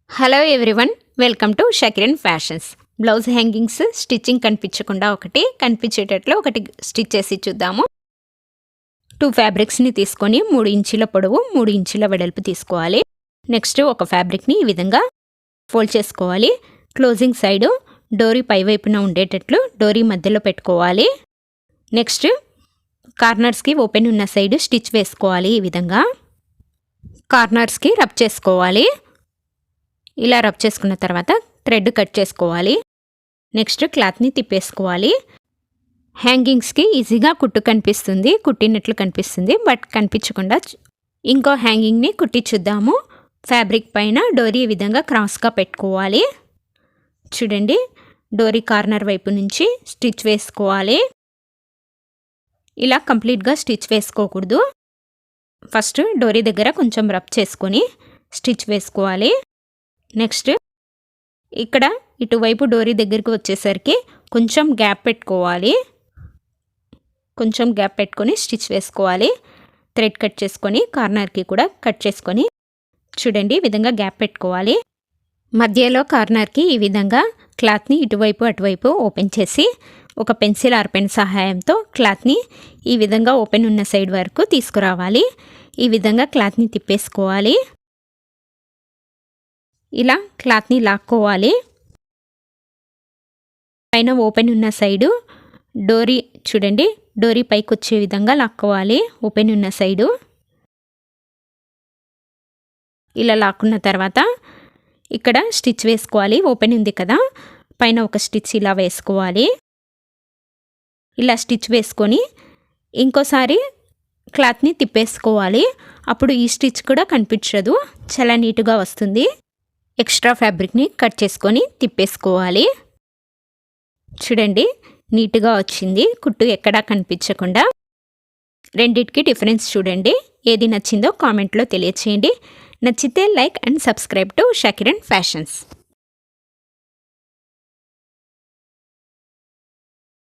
Hello everyone, welcome to Shakiran fashions. Blouse hangings stitching కనిపించకుండా ఒకటి కనిపించేటట్లు ఒకటి స్టిచ్ చేసి చూద్దాము. 2 ఫ్యాబ్రిక్స్ని తీసుకొని 3 ఇంచుల పొడవు 3 ఇంచుల వెడల్పు తీసుకోవాలి. నెక్స్ట్ ఒక ఫ్యాబ్రిక్ని ఈ విధంగా ఫోల్డ్ చేసుకోవాలి. క్లోజింగ్ సైడు డోరీ పైవైపున ఉండేటట్లు డోరీ మధ్యలో పెట్టుకోవాలి. నెక్స్ట్ కార్నర్స్కి ఓపెన్ ఉన్న సైడు స్టిచ్ వేసుకోవాలి. ఈ విధంగా కార్నర్స్కి రబ్ చేసుకోవాలి. ఇలా రబ్ చేసుకున్న తర్వాత థ్రెడ్ కట్ చేసుకోవాలి. నెక్స్ట్ క్లాత్ని తిప్పేసుకోవాలి. హ్యాంగింగ్స్కి ఈజీగా కుట్టు కనిపిస్తుంది, కుట్టినట్లు కనిపిస్తుంది, బట్ కనిపించకుండా ఇంకో హ్యాంగింగ్ని కుట్టి చూద్దాము. ఫ్యాబ్రిక్ పైన డోరీ ఈ విధంగా క్రాస్గా పెట్టుకోవాలి. చూడండి, డోరీ కార్నర్ వైపు నుంచి స్టిచ్ వేసుకోవాలి. ఇలా కంప్లీట్గా స్టిచ్ వేసుకోకూడదు. ఫస్ట్ డోరీ దగ్గర కొంచెం రబ్ చేసుకొని స్టిచ్ వేసుకోవాలి. నెక్స్ట్ ఇక్కడ ఇటువైపు డోరీ దగ్గరికి వచ్చేసరికి కొంచెం గ్యాప్ పెట్టుకోవాలి. కొంచెం గ్యాప్ పెట్టుకొని స్టిచ్ వేసుకోవాలి. థ్రెడ్ కట్ చేసుకొని కార్నర్కి కూడా కట్ చేసుకొని చూడండి ఈ విధంగా గ్యాప్ పెట్టుకోవాలి. మధ్యలో కార్నర్కి ఈ విధంగా క్లాత్ని ఇటువైపు అటువైపు ఓపెన్ చేసి ఒక పెన్సిల్ ఆర్ పెన్ సహాయంతో క్లాత్ని ఈ విధంగా ఓపెన్ ఉన్న సైడ్ వరకు తీసుకురావాలి. ఈ విధంగా క్లాత్ని తిప్పేసుకోవాలి. ఇలా క్లాత్ని లాక్కోవాలి. పైన ఓపెన్ ఉన్న సైడు డోరీ చూడండి, డోరీ పైకి వచ్చే విధంగా లాక్కోవాలి. ఓపెన్ ఉన్న సైడు ఇలా లాక్కున్న తర్వాత ఇక్కడ స్టిచ్ వేసుకోవాలి. ఓపెన్ ఉంది కదా, పైన ఒక స్టిచ్ ఇలా వేసుకోవాలి. ఇలా స్టిచ్ వేసుకొని ఇంకోసారి క్లాత్ని తిప్పేసుకోవాలి. అప్పుడు ఈ స్టిచ్ కూడా కనిపించదు, చాలా నీట్గా వస్తుంది. ఎక్స్ట్రా ఫ్యాబ్రిక్ని కట్ చేసుకొని తిప్పేసుకోవాలి. చూడండి నీట్గా వచ్చింది, కుట్టు ఎక్కడా కనిపించకుండా. రెండిటికి డిఫరెన్స్ చూడండి. ఏది నచ్చిందో కామెంట్లో తెలియచేయండి. నచ్చితే like and subscribe to Shakiran fashions.